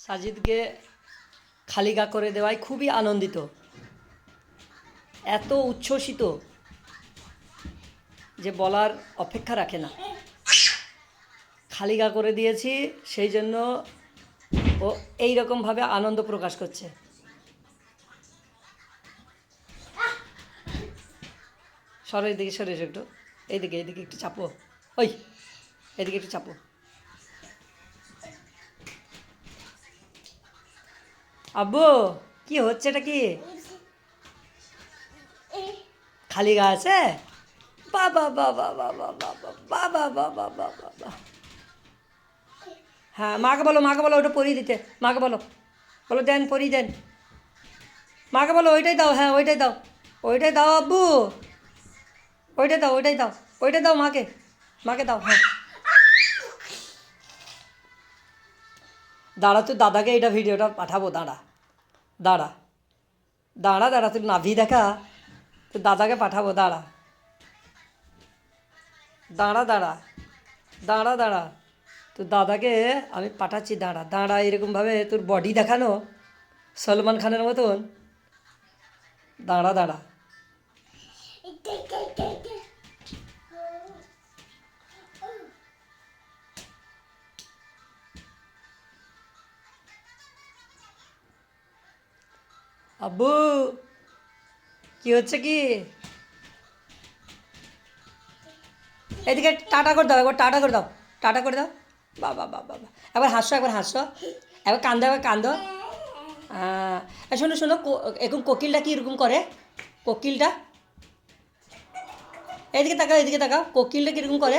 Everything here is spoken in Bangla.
সাজিদকে খালি গা করে দেওয়ায় খুবই আনন্দিত, এত উচ্ছ্বসিত যে বলার অপেক্ষা রাখে না। খালি গা করে দিয়েছি, সেই জন্য ও এই রকমভাবে আনন্দ প্রকাশ করছে। সরো এদিকে, সরে এসো একটু, এইদিকে এইদিকে একটু চাপো, ওই এদিকে একটু চাপো। আব্বু কি হচ্ছে, এটা কি খালি গা আছে? বাবা বাবা বাবা বাবা বাবা বাবা বাবা বাবা। হ্যাঁ, মাকে বলো ওটা পরিয়ে দিতে, মাকে বলো, বলো দেন পরিয়ে দেন, মাকে বলো ওইটাই দাও, হ্যাঁ ওইটাই দাও, ওইটাই দাও আব্বু, ওইটাই দাও, ওইটাই দাও, ওইটাই দাও মাকে, মাকে দাও। হ্যাঁ দাঁড়া, তুই দাদাকে এটা ভিডিওটা পাঠাবো, দাঁড়া দাঁড়া দাঁড়া দাঁড়া, তুই নাভি দেখা, তুই দাদাকে পাঠাবো, দাঁড়া দাঁড়া দাঁড়া দাঁড়া দাঁড়া, তোর দাদাকে আমি পাঠাচ্ছি, দাঁড়া দাঁড়া, এরকমভাবে তোর বডি দেখানো সলমান খানের মতন, দাঁড়া দাঁড়া। আব্বু কি হচ্ছে কি, এদিকে টাটা করে দাও, একবার টাটা করে দাও, টাটা করে দাও, বাবা বাবা বাবা, একবার হাসো, একবার হাসো, একবার কান্দো, একবার কান্দো। শোনো শোনো, এরকম কোকিলটা কি এরকম করে, কোকিলটা এদিকে তাকাও, এদিকে তাকাও, কোকিলটা কীরকম করে।